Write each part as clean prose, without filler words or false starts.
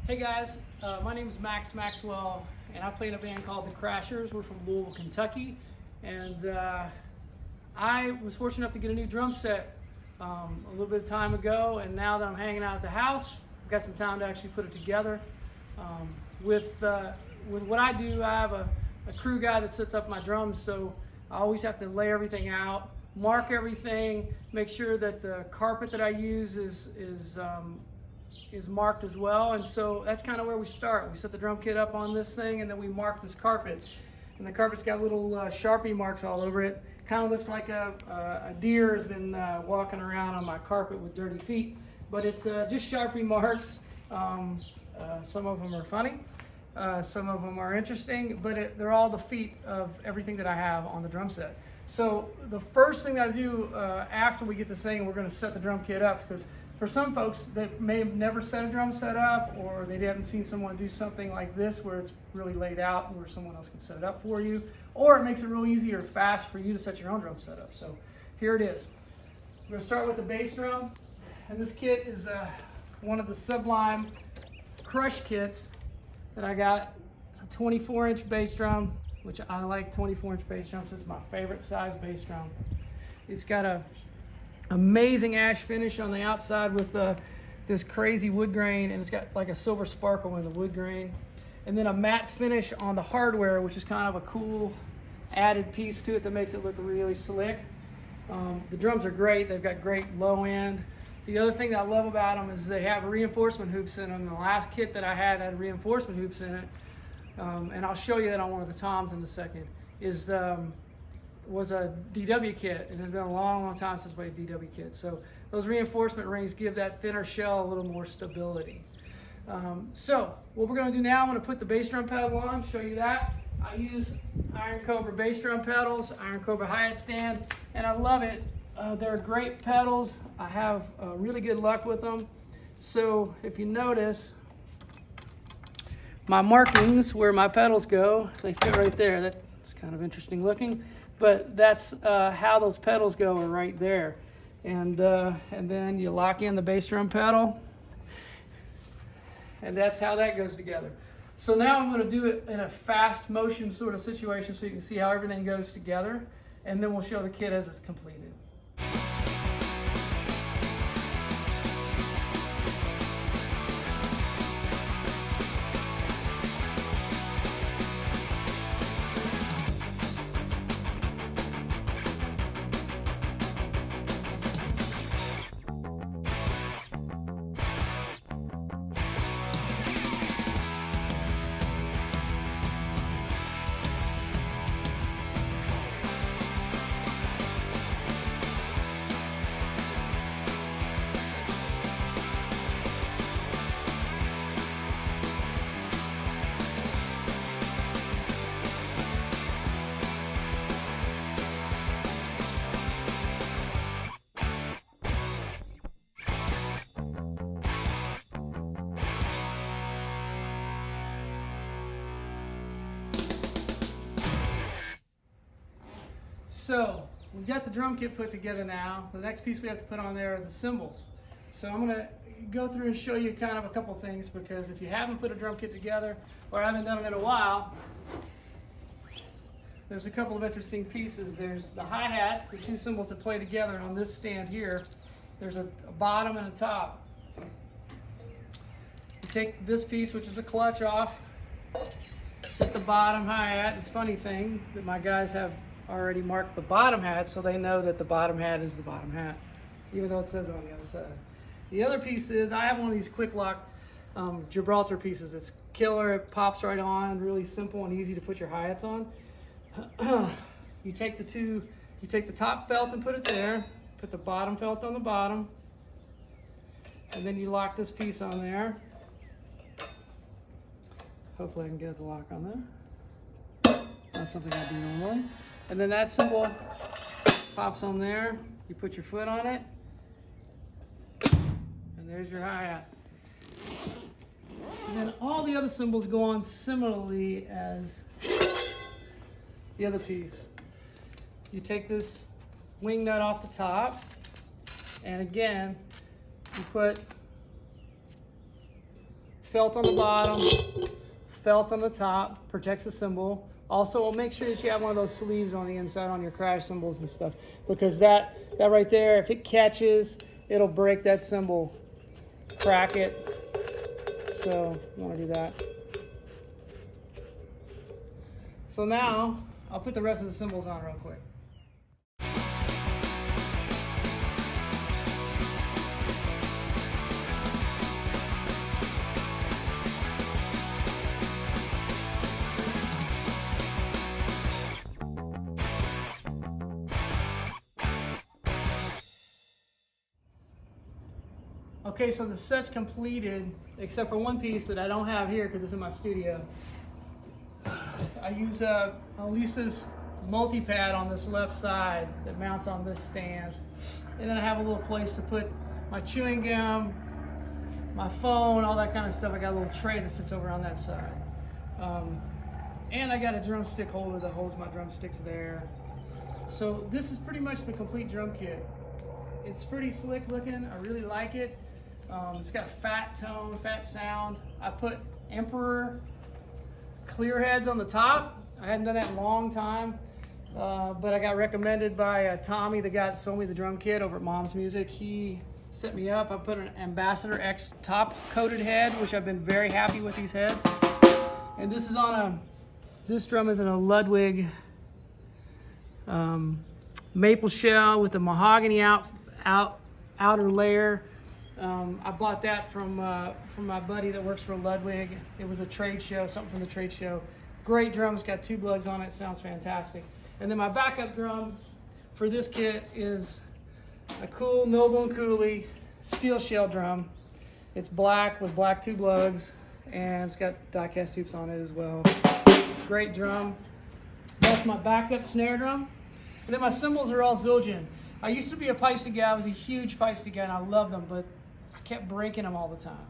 Hey guys, my name is Maxwell, and I play in a band called The Crashers. We're from Louisville, Kentucky, and I was fortunate enough to get a new drum set a little bit of time ago, and now that I'm hanging out at the house, I've got some time to actually put it together. With what I do, I have a crew guy that sets up my drums, so I always have to lay everything out, mark everything, make sure that the carpet that I use is marked as well. And so that's kind of where we start. We set the drum kit up on this thing, and then we mark this carpet. And the carpet's got little Sharpie marks all over it. Kind of looks like a deer has been walking around on my carpet with dirty feet. But it's just Sharpie marks. Some of them are funny. Some of them are interesting, but they're all the feet of everything that I have on the drum set. So the first thing that I do after we get this thing, we're going to set the drum kit up, because for some folks that may have never set a drum set up, or they haven't seen someone do something like this where it's really laid out where someone else can set it up for you, or it makes it real easy or fast for you to set your own drum set up. So here it is. We're going to start with the bass drum, and this kit is one of the Sublime Crush kits that I got. It's a 24-inch bass drum, which I like 24-inch bass drums. It's my favorite size bass drum. It's got a amazing ash finish on the outside with this crazy wood grain, and it's got like a silver sparkle in the wood grain, and then a matte finish on the hardware, which is kind of a cool added piece to it that makes it look really slick. The drums are great. They've got great low end. The other thing that I love about them is they have reinforcement hoops in them. The last kit that I had reinforcement hoops in it, and I'll show you that on one of the toms in a second, was a DW kit, and it's been a long time since I played a DW kit. So those reinforcement rings give that thinner shell a little more stability. So what we're going to do now, I'm going to put the bass drum pedal on, show you that. I use Iron Cobra bass drum pedals, Iron Cobra hi-hat stand, and I love it. They're great pedals. I have really good luck with them. So if you notice, my markings where my pedals go, they fit right there. That's kind of interesting looking. But that's how those pedals go, are right there. And then you lock in the bass drum pedal, and that's how that goes together. So now I'm going to do it in a fast motion sort of situation so you can see how everything goes together, and then we'll show the kit as it's completed. So we've got the drum kit put together now. The next piece we have to put on there are the cymbals. So I'm going to go through and show you kind of a couple things, because if you haven't put a drum kit together or haven't done it in a while, there's a couple of interesting pieces. There's the hi-hats, the two cymbals that play together on this stand here. There's a bottom and a top. You take this piece, which is a clutch, off, set the bottom hi-hat. It's a funny thing that my guys have already marked the bottom hat, so they know that the bottom hat is the bottom hat, even though it says it on the other side. The other piece is, I have one of these quick lock Gibraltar pieces. It's killer. It pops right on, really simple and easy to put your hi-hats on. You take the top felt and put it there, put the bottom felt on the bottom, and then you lock this piece on there. Hopefully I can get it to lock on there. That's something I do normally. And then that cymbal pops on there. You put your foot on it, and there's your hi-hat. And then all the other cymbals go on similarly as the other piece. You take this wing nut off the top, and again, you put felt on the bottom, felt on the top, protects the cymbal. Also, make sure that you have one of those sleeves on the inside on your crash cymbals and stuff, because that right there, if it catches, it'll break that cymbal, crack it. So you want to do that. So now I'll put the rest of the cymbals on real quick. Okay, so the set's completed, except for one piece that I don't have here because it's in my studio. I use Elisa's multi-pad on this left side that mounts on this stand. And then I have a little place to put my chewing gum, my phone, all that kind of stuff. I got a little tray that sits over on that side. And I got a drumstick holder that holds my drumsticks there. So this is pretty much the complete drum kit. It's pretty slick looking, I really like it. It's got a fat tone, fat sound. I put Emperor clear heads on the top. I hadn't done that in a long time, but I got recommended by Tommy, the guy that sold me the drum kit over at Mom's Music. He set me up. I put an Ambassador X top coated head, which I've been very happy with these heads. And this is on this drum is in a Ludwig maple shell with a mahogany outer layer. I bought that from my buddy that works for Ludwig. It was a trade show, something from the trade show. Great drum, it's got 2 lugs on it, sounds fantastic. And then my backup drum for this kit is a cool Noble & Cooley steel shell drum. It's black with black tube lugs, and it's got die-cast tubes on it as well. Great drum. That's my backup snare drum. And then my cymbals are all Zildjian. I used to be a Paiste guy. I was a huge Paiste guy, and I loved them, but I kept breaking them all the time.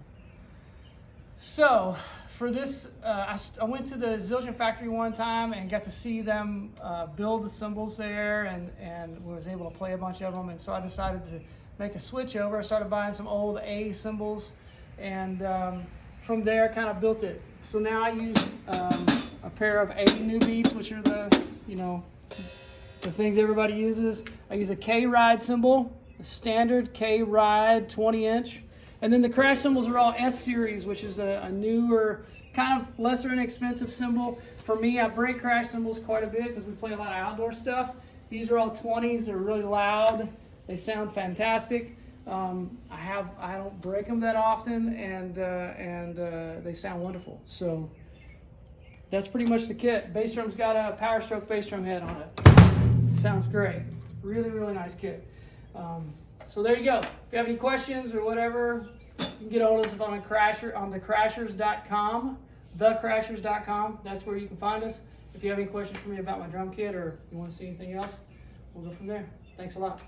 So for this, I went to the Zildjian factory one time and got to see them build the cymbals there, and was able to play a bunch of them. And so I decided to make a switch over. I started buying some old A cymbals, and from there kind of built it. So now I use a pair of A New Beats, which are the, the things everybody uses. I use a K-Ride cymbal, a standard K-Ride 20-inch. And then the crash cymbals are all S-Series, which is a newer, kind of lesser inexpensive cymbal. For me, I break crash cymbals quite a bit because we play a lot of outdoor stuff. These are all 20s, they're really loud. They sound fantastic. I don't break them that often, and they sound wonderful. So that's pretty much the kit. Bass drum's got a Power Stroke bass drum head on it. Sounds great. Really, really nice kit. So there you go. If you have any questions or whatever, you can get a hold of us on thecrashers.com, thecrashers.com. That's where you can find us. If you have any questions for me about my drum kit or you want to see anything else, we'll go from there. Thanks a lot.